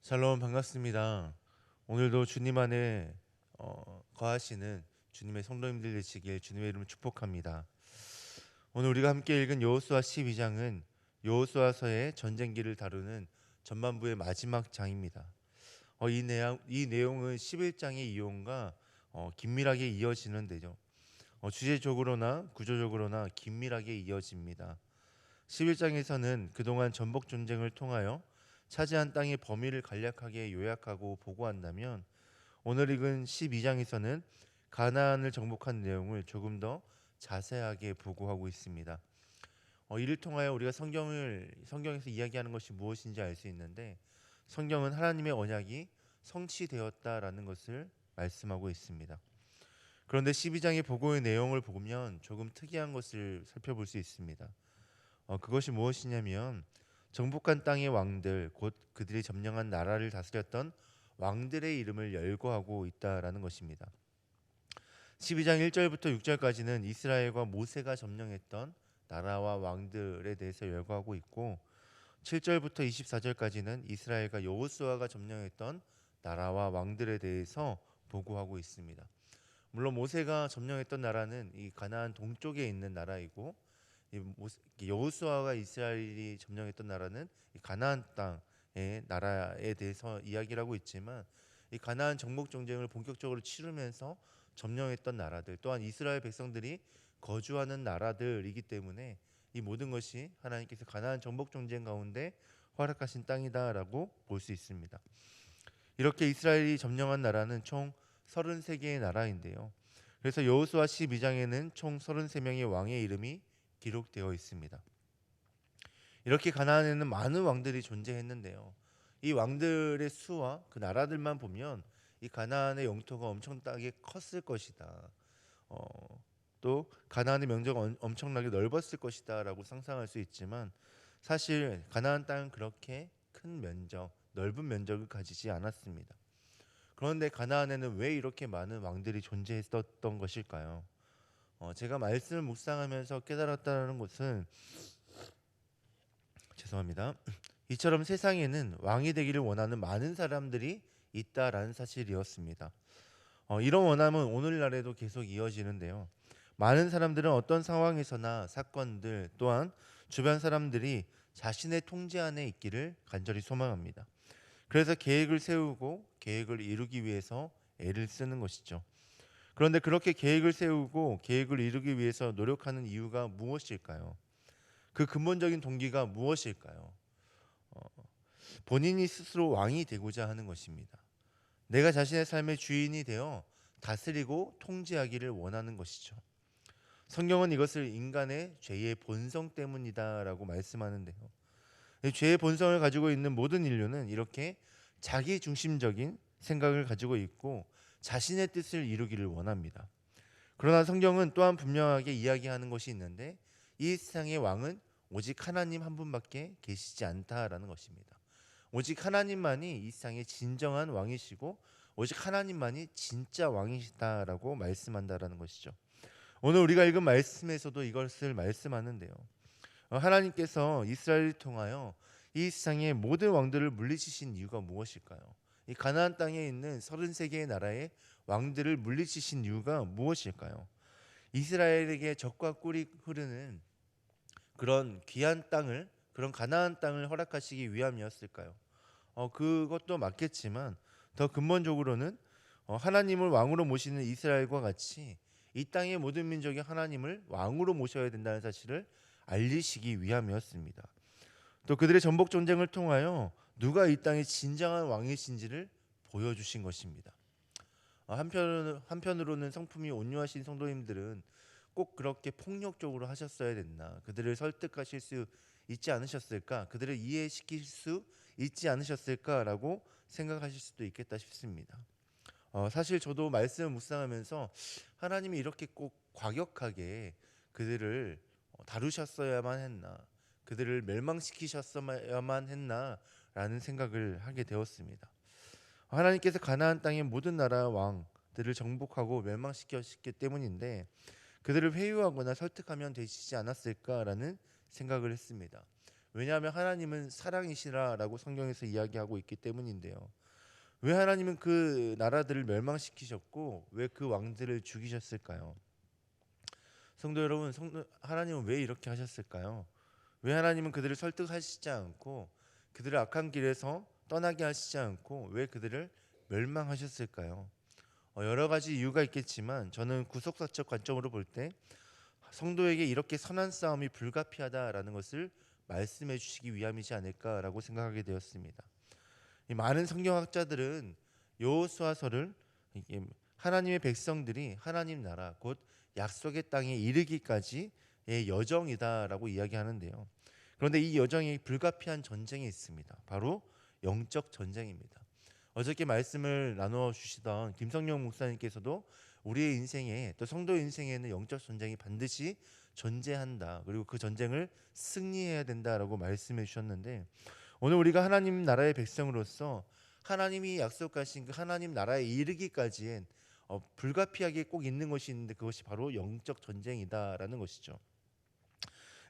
샬롬 반갑습니다. 오늘도 주님 안에 거하시는 주님의 성도님들 되시길 주님의 이름으로 축복합니다. 오늘 우리가 함께 읽은 여호수아 12장은 여호수아서의 전쟁기를 다루는 전반부의 마지막 장입니다. 이 내용은 11장의 이용과 긴밀하게 이어지는데요. 주제적으로나 구조적으로나 긴밀하게 이어집니다. 11장에서는 그동안 전복 전쟁을 통하여 차지한 땅의 범위를 간략하게 요약하고 보고한다면 오늘 읽은 12장에서는 가나안을 정복한 내용을 조금 더 자세하게 보고하고 있습니다. 이를 통하여 우리가 성경에서 이야기하는 것이 무엇인지 알 수 있는데 성경은 하나님의 언약이 성취되었다라는 것을 말씀하고 있습니다. 그런데 12장의 보고의 내용을 보면 조금 특이한 것을 살펴볼 수 있습니다. 그것이 무엇이냐면 정복한 땅의 왕들, 곧 그들이 점령한 나라를 다스렸던 왕들의 이름을 열거하고 있다라는 것입니다. 12장 1절부터 6절까지는 이스라엘과 모세가 점령했던 나라와 왕들에 대해서 열거하고 있고 7절부터 24절까지는 이스라엘과 여호수아가 점령했던 나라와 왕들에 대해서 보고하고 있습니다. 물론 모세가 점령했던 나라는 이 가나안 동쪽에 있는 나라이고 여호수아가 이스라엘이 점령했던 나라는 이 가나안 땅의 나라에 대해서 이야기를 하고 있지만 이 가나안 정복 전쟁을 본격적으로 치르면서 점령했던 나라들 또한 이스라엘 백성들이 거주하는 나라들이기 때문에 이 모든 것이 하나님께서 가나안 정복 전쟁 가운데 허락하신 땅이다라고 볼 수 있습니다. 이렇게 이스라엘이 점령한 나라는 총 33개의 나라인데요. 그래서 여호수아 12장에는 총 33명의 왕의 이름이 기록되어 있습니다. 이렇게 가나안에는 많은 왕들이 존재했는데요. 이 왕들의 수와 그 나라들만 보면 이 가나안의 영토가 엄청나게 컸을 것이다. 또 가나안의 면적은 엄청나게 넓었을 것이다라고 상상할 수 있지만 사실 가나안 땅은 그렇게 큰 면적, 넓은 면적을 가지지 않았습니다. 그런데 가나안에는 왜 이렇게 많은 왕들이 존재했었던 것일까요? 제가 말씀을 묵상하면서 깨달았다는 것은 죄송합니다. 이처럼 세상에는 왕이 되기를 원하는 많은 사람들이 있다라는 사실이었습니다. 이런 원함은 오늘날에도 계속 이어지는데요. 많은 사람들은 어떤 상황에서나 사건들 또한 주변 사람들이 자신의 통제 안에 있기를 간절히 소망합니다. 그래서 계획을 세우고 계획을 이루기 위해서 애를 쓰는 것이죠. 그런데 그렇게 계획을 세우고 계획을 이루기 위해서 노력하는 이유가 무엇일까요? 그 근본적인 동기가 무엇일까요? 어, 본인이 스스로 왕이 되고자 하는 것입니다. 내가 자신의 삶의 주인이 되어 다스리고 통제하기를 원하는 것이죠. 성경은 이것을 인간의 죄의 본성 때문이다라고 말씀하는데요. 죄의 본성을 가지고 있는 모든 인류는 이렇게 자기 중심적인 생각을 가지고 있고 자신의 뜻을 이루기를 원합니다. 그러나 성경은 또한 분명하게 이야기하는 것이 있는데 이 세상의 왕은 오직 하나님 한 분밖에 계시지 않다라는 것입니다. 오직 하나님만이 이 세상의 진정한 왕이시고 오직 하나님만이 진짜 왕이시다라고 말씀한다라는 것이죠. 오늘 우리가 읽은 말씀에서도 이것을 말씀하는데요. 하나님께서 이스라엘을 통하여 이 세상의 모든 왕들을 물리치신 이유가 무엇일까요? 이 가나안 땅에 있는 33개의 나라의 왕들을 물리치신 이유가 무엇일까요? 이스라엘에게 적과 꿀이 흐르는 그런 귀한 땅을 그런 가나안 땅을 허락하시기 위함이었을까요? 그것도 맞겠지만 더 근본적으로는 하나님을 왕으로 모시는 이스라엘과 같이 이 땅의 모든 민족이 하나님을 왕으로 모셔야 된다는 사실을 알리시기 위함이었습니다. 또 그들의 전복 전쟁을 통하여 누가 이 땅의 진정한 왕이신지를 보여주신 것입니다. 한편으로는 성품이 온유하신 성도님들은 꼭 그렇게 폭력적으로 하셨어야 됐나? 그들을 설득하실 수 있지 않으셨을까? 그들을 이해시킬 수 있지 않으셨을까라고 생각하실 수도 있겠다 싶습니다. 사실 저도 말씀을 묵상하면서 하나님이 이렇게 꼭 과격하게 그들을 다루셨어야만 했나? 그들을 멸망시키셨어야만 했나라는 생각을 하게 되었습니다. 하나님께서 가나안 땅의 모든 나라 왕들을 정복하고 멸망시켰기 때문인데 그들을 회유하거나 설득하면 되시지 않았을까라는 생각을 했습니다. 왜냐하면 하나님은 사랑이시라라고 성경에서 이야기하고 있기 때문인데요. 왜 하나님은 그 나라들을 멸망시키셨고 왜 그 왕들을 죽이셨을까요? 성도 여러분, 하나님은 왜 이렇게 하셨을까요? 왜 하나님은 그들을 설득하시지 않고 그들을 악한 길에서 떠나게 하시지 않고 왜 그들을 멸망하셨을까요? 여러 가지 이유가 있겠지만 저는 구속사적 관점으로 볼 때 성도에게 이렇게 선한 싸움이 불가피하다라는 것을 말씀해 주시기 위함이지 않을까라고 생각하게 되었습니다. 이 많은 성경학자들은 여호수아서를 하나님의 백성들이 하나님 나라 곧 약속의 땅에 이르기까지의 여정이다라고 이야기하는데요. 그런데 이 여정이 불가피한 전쟁이 있습니다. 바로 영적 전쟁입니다. 어저께 말씀을 나누어 주시던 김성령 목사님께서도 우리의 인생에 또 성도 인생에는 영적 전쟁이 반드시 존재한다. 그리고 그 전쟁을 승리해야 된다라고 말씀해 주셨는데 오늘 우리가 하나님 나라의 백성으로서 하나님이 약속하신 그 하나님 나라에 이르기까지엔 불가피하게 꼭 있는 것이 있는데 그것이 바로 영적 전쟁이다라는 것이죠.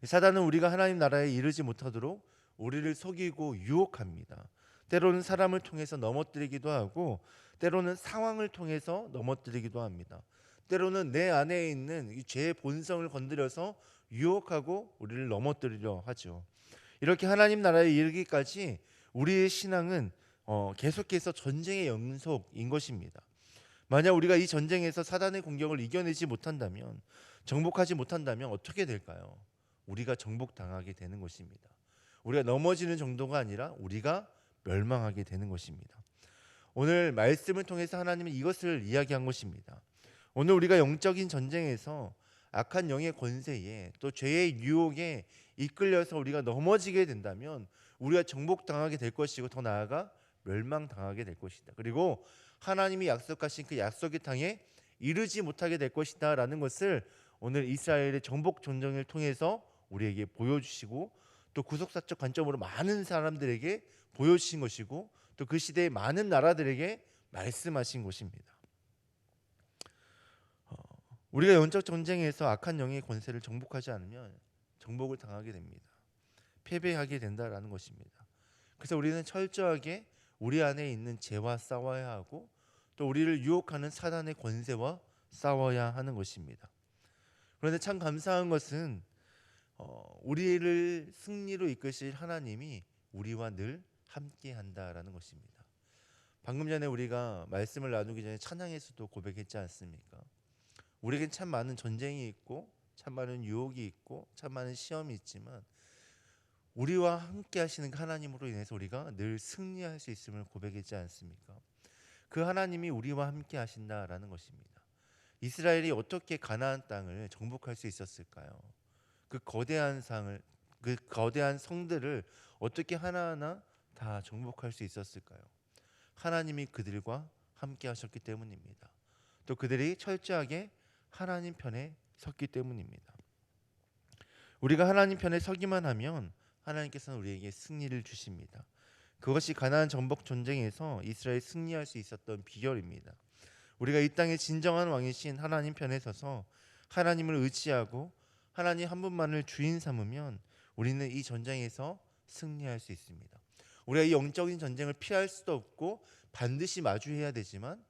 사단은 우리가 하나님 나라에 이르지 못하도록 우리를 속이고 유혹합니다. 때로는 사람을 통해서 넘어뜨리기도 하고 때로는 상황을 통해서 넘어뜨리기도 합니다. 때로는 내 안에 있는 이 죄의 본성을 건드려서 유혹하고 우리를 넘어뜨리려 하죠. 이렇게 하나님 나라에 이르기까지 우리의 신앙은 계속해서 전쟁의 연속인 것입니다. 만약 우리가 이 전쟁에서 사단의 공격을 이겨내지 못한다면, 정복하지 못한다면 어떻게 될까요? 우리가 정복당하게 되는 것입니다. 우리가 넘어지는 정도가 아니라 우리가 멸망하게 되는 것입니다. 오늘 말씀을 통해서 하나님은 이것을 이야기한 것입니다. 오늘 우리가 영적인 전쟁에서 악한 영의 권세에 또 죄의 유혹에 이끌려서 우리가 넘어지게 된다면 우리가 정복당하게 될 것이고 더 나아가 멸망당하게 될 것이다. 그리고 하나님이 약속하신 그 약속의 땅에 이르지 못하게 될 것이다 라는 것을 오늘 이스라엘의 정복 전쟁을 통해서 우리에게 보여주시고 또 구속사적 관점으로 많은 사람들에게 보여주신 것이고 또 그 시대의 많은 나라들에게 말씀하신 것입니다. 우리가 영적 전쟁에서 악한 영의 권세를 정복하지 않으면 정복을 당하게 됩니다. 패배하게 된다라는 것입니다. 그래서 우리는 철저하게 우리 안에 있는 죄와 싸워야 하고 또 우리를 유혹하는 사단의 권세와 싸워야 하는 것입니다. 그런데 참 감사한 것은 우리를 승리로 이끄실 하나님이 우리와 늘 함께한다라는 것입니다. 방금 전에 우리가 말씀을 나누기 전에 찬양에서도 고백했지 않습니까? 우리에겐 참 많은 전쟁이 있고 참 많은 유혹이 있고 참 많은 시험이 있지만 우리와 함께 하시는 그 하나님으로 인해서 우리가 늘 승리할 수 있음을 고백했지 않습니까? 그 하나님이 우리와 함께 하신다라는 것입니다. 이스라엘이 어떻게 가나안 땅을 정복할 수 있었을까요? 그 거대한 성들을 어떻게 하나하나 다 정복할 수 있었을까요? 하나님이 그들과 함께 하셨기 때문입니다. 또 그들이 철저하게 하나님 편에 섰기 때문입니다. 우리가 하나님 편에 서기만 하면 하나님께서는 우리에게 승리를 주십니다. 그것이 가나안 정복 전쟁에서 이스라엘이 승리할 수 있었던 비결입니다. 우리가 이 땅의 진정한 왕이신 하나님 편에 서서 하나님을 의지하고 하나님 한 분만을 주인 삼으면 우리는 이 전쟁에서 승리할 수 있습니다. 우리가 이 영적인 전쟁을 피할 수도 없고 반드시 마주해야 되지만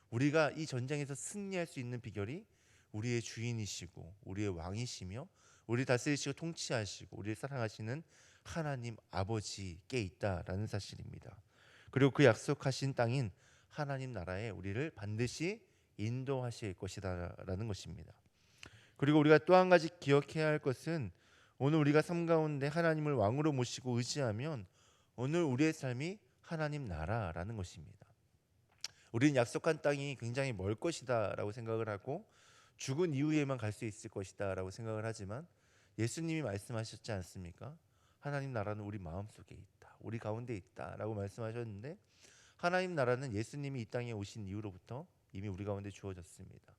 우리가 이 전쟁에서 승리할 수 있는 비결이 우리의 주인이시고 우리의 왕이시며 우리 다스리시고 통치하시고 우리를 사랑하시는 하나님 아버지께 있다라는 사실입니다. 그리고 그 약속하신 땅인 하나님 나라에 우리를 반드시 인도하실 것이다라는 것입니다. 그리고 우리가 또 한 가지 기억해야 할 것은 오늘 우리가 삶 가운데 하나님을 왕으로 모시고 의지하면 오늘 우리의 삶이 하나님 나라라는 것입니다. 우리는 약속한 땅이 굉장히 멀 것이다라고 생각을 하고 죽은 이후에만 갈 수 있을 것이다라고 생각을 하지만 예수님이 말씀하셨지 않습니까? 하나님 나라는 우리 마음속에 있다. 우리 가운데 있다라고 말씀하셨는데 하나님 나라는 예수님이 이 땅에 오신 이후로부터 이미 우리 가운데 주어졌습니다.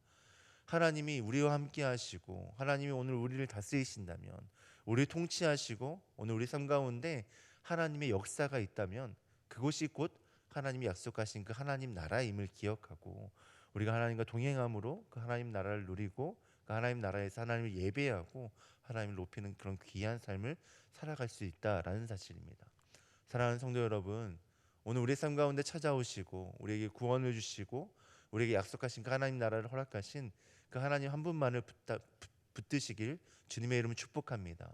하나님이 우리와 함께 하시고 하나님이 오늘 우리를 다스리신다면 우리를 통치하시고 오늘 우리 삶 가운데 하나님의 역사가 있다면 그것이 곧 하나님이 약속하신 그 하나님 나라임을 기억하고 우리가 하나님과 동행함으로 그 하나님 나라를 누리고 그 하나님 나라에서 하나님을 예배하고 하나님을 높이는 그런 귀한 삶을 살아갈 수 있다라는 사실입니다. 사랑하는 성도 여러분, 오늘 우리 삶 가운데 찾아오시고 우리에게 구원을 주시고 우리에게 약속하신 그 하나님 나라를 허락하신 그 하나님 한 분만을 붙드시길 주님의 이름을 축복합니다.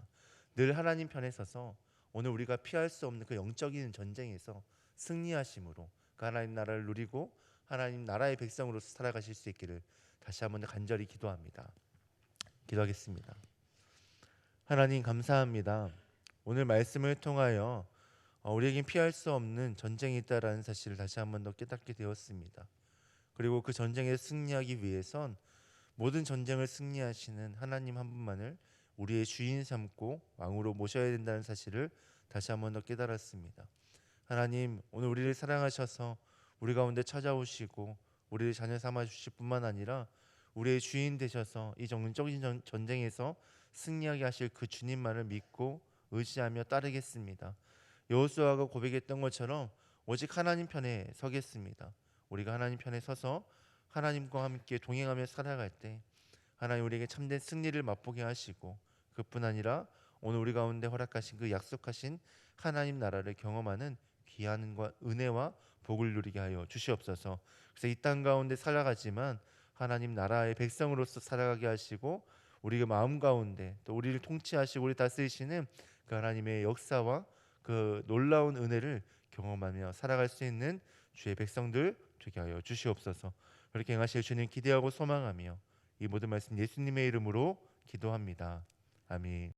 늘 하나님 편에 서서 오늘 우리가 피할 수 없는 그 영적인 전쟁에서 승리하심으로 그 하나님 나라를 누리고 하나님 나라의 백성으로서 살아가실 수 있기를 다시 한번 간절히 기도합니다. 기도하겠습니다. 하나님 감사합니다. 오늘 말씀을 통하여 우리에겐 피할 수 없는 전쟁이 있다라는 사실을 다시 한번 더 깨닫게 되었습니다. 그리고 그 전쟁에 승리하기 위해선 모든 전쟁을 승리하시는 하나님 한 분만을 우리의 주인 삼고 왕으로 모셔야 된다는 사실을 다시 한번 더 깨달았습니다. 하나님, 오늘 우리를 사랑하셔서 우리 가운데 찾아오시고 우리를 자녀 삼아 주실 뿐만 아니라 우리의 주인 되셔서 이 영적인 전쟁에서 승리하게 하실 그 주님만을 믿고 의지하며 따르겠습니다. 여호수아가 고백했던 것처럼 오직 하나님 편에 서겠습니다. 우리가 하나님 편에 서서 하나님과 함께 동행하며 살아갈 때 하나님 우리에게 참된 승리를 맛보게 하시고 그뿐 아니라 오늘 우리 가운데 허락하신 그 약속하신 하나님 나라를 경험하는 귀한 은혜와 복을 누리게 하여 주시옵소서. 그래서 이 땅 가운데 살아가지만 하나님 나라의 백성으로서 살아가게 하시고 우리의 마음 가운데 또 우리를 통치하시고 우리 다스리시는 그 하나님의 역사와 그 놀라운 은혜를 경험하며 살아갈 수 있는 주의 백성들 되게 하여 주시옵소서. 그렇게 행하실 주님 기대하고 소망하며 이 모든 말씀 예수님의 이름으로 기도합니다. 아멘.